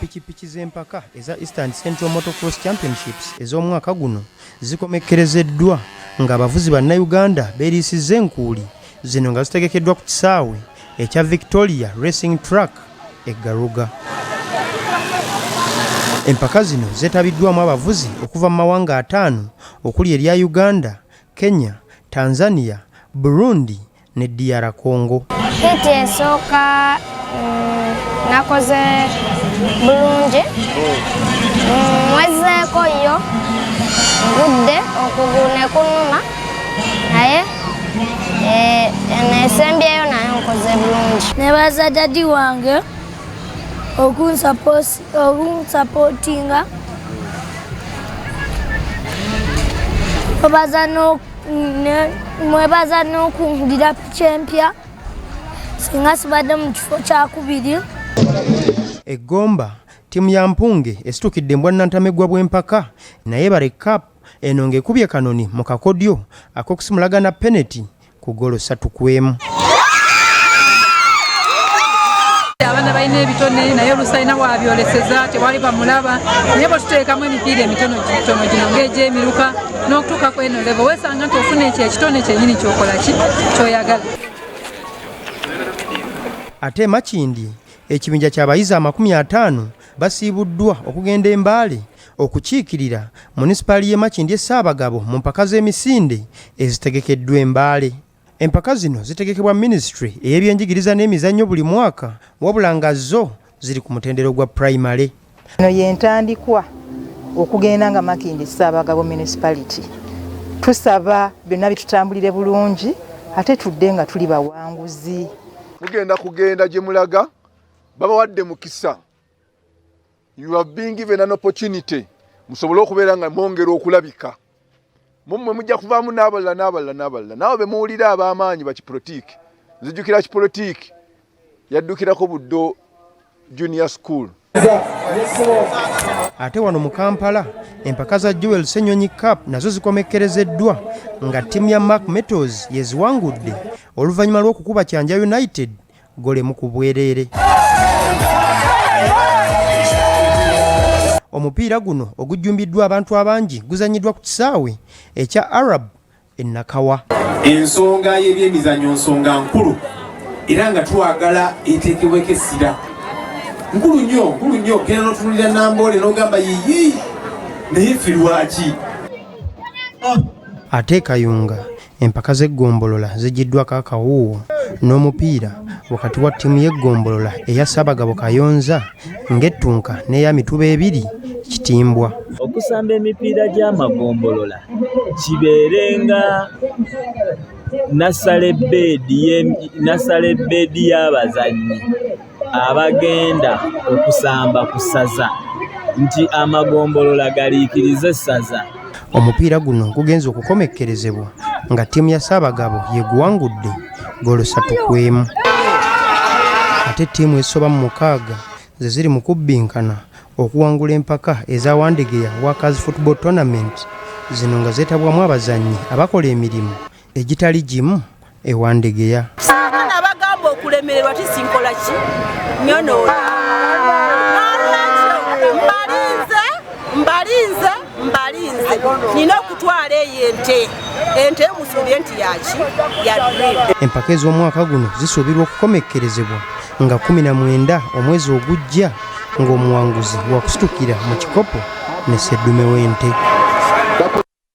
Pikipiki z'empaka eza Eastern Central Motocross Championships ez'omwaka guno zikomekerezeddwa ng'abavuzi bannayuganda beeriisizza enkuuli zino nga zitegekeddwa ku kisaawe ekya Victoria Racing Track e Garuga. Empaka zino zeetabiddwamu abavuzi okuva mu mawanga 5 okuli erya Uganda, Kenya, Tanzania, Burundi ne DR Congo. Hiti esooka nakoze bulungi mwezeeko yo ngudde okugulu ne kunuma naye nesembyeyo naye nkoze bulungi. Nebaza dadi wange okunsapootinga mwebaza n'okungulira piki empya singa sibadde mu kifo kyakubiri. Egomba timu ya Mpunge esitukidde mbwannantamegwa bw'empaka naye bare Cup eno ng'ekubye kanoni mu kakodyo ak'okusimulagana penalty ku golo 3-1. Abaana balina ebitone naye olusalina bwabyoleseza tewali bamulaba naye bwetuteekamu emipiira emitono gino ng'egy'emiruka n'okutuuka ku eno level weesanga nti ofuna ekyo ekitone kyennyini kyokola ki kyoyagala. Ate Makindi ekibinja ky'abayizi 50 basiibuddwa okugenda e Mbale okukiikirira munisipaali y'e Makindi Ssaabagabo mu mpaka z'emisinde ezitegekeddwa e Mbale. Empaka zino zitegekebwa Ministry ey'ebyenjigiriza n'emizannyo buli mwaka wabula nga zo ziri ku mutendero gwa primary. Eno y'entandikwa okugenda nga Makindi Ssaabagabo Municipality. Tusaba byonna bitutambulire bulungi ate tudde nga tuli bawanguzi. Kugenda gye mulaga babawadde mukisa. You have been given an opportunity. Musobole okubeera nga mwongera okulabika. Mummwe mujja kuvaamu n'abalala. Nawe be muwulira ab'amaanyi bakipolitiki. Nzijukira kipolitiki yaddukirako Buddo Junior School. Ate wano mu Kampala empaka za Joel Ssenyonyi Cup nazo zikomekerezeddwa nga ttiimu ya Mark Metals yeziwangudde oluvannyuma lw'okukuba Kyanja United golemu ku bwereere. Omupiira guno ogujjumbiddwa abantu abangi guzanyiddwa ku kisaawe ekya Arab e Nakawa. Ensonga y'ebyemizannyo nsonga nkulu era nga twagala eteekebweko essira. Nkulu nnyo genda n'otunulira Namboole n'ogamba yiyi naye ffe lwaki. Ate Kayunga empaka z'eggombolola ziggiddwako akawuuwo n'omupiira wakati wa ttiimu y'eggombolola eya Ssaabagabo Kayonza ng'ettunka n'eya Mituba 2 kitimbwa. Okusamba emipiira gy'amagombolola kibeerenga nasale bbeedi y'abazannyi abagenda okusamba ku ssaza nti amagombolola galiikirize essaza. Omupiira guno gugenze okukomekkerezebwa nga ttiimu ya Ssaabagabo yeguwangudde golo 3-1. Ate ttiimu esoba mu 6 ze ziri mu kubbinkana okuwangula empaka eza Wandegeya Workers Football Tournament zino nga zeetabwamu abazannyi abakola emirimu egitali gimu e Wandegeya. Abaana bagamba okulemererwa tisinkola ki nyonoona mbalinze nina okutwala eyo ente musuubye nti yaki ya dream. Empaka ez'omwaka guno zisuubirwa okukomekkerezebwa nga 19 omwezi ogujja ng'omuwanguzi wakusitukira mu kikopo ne Sseddume w'ente.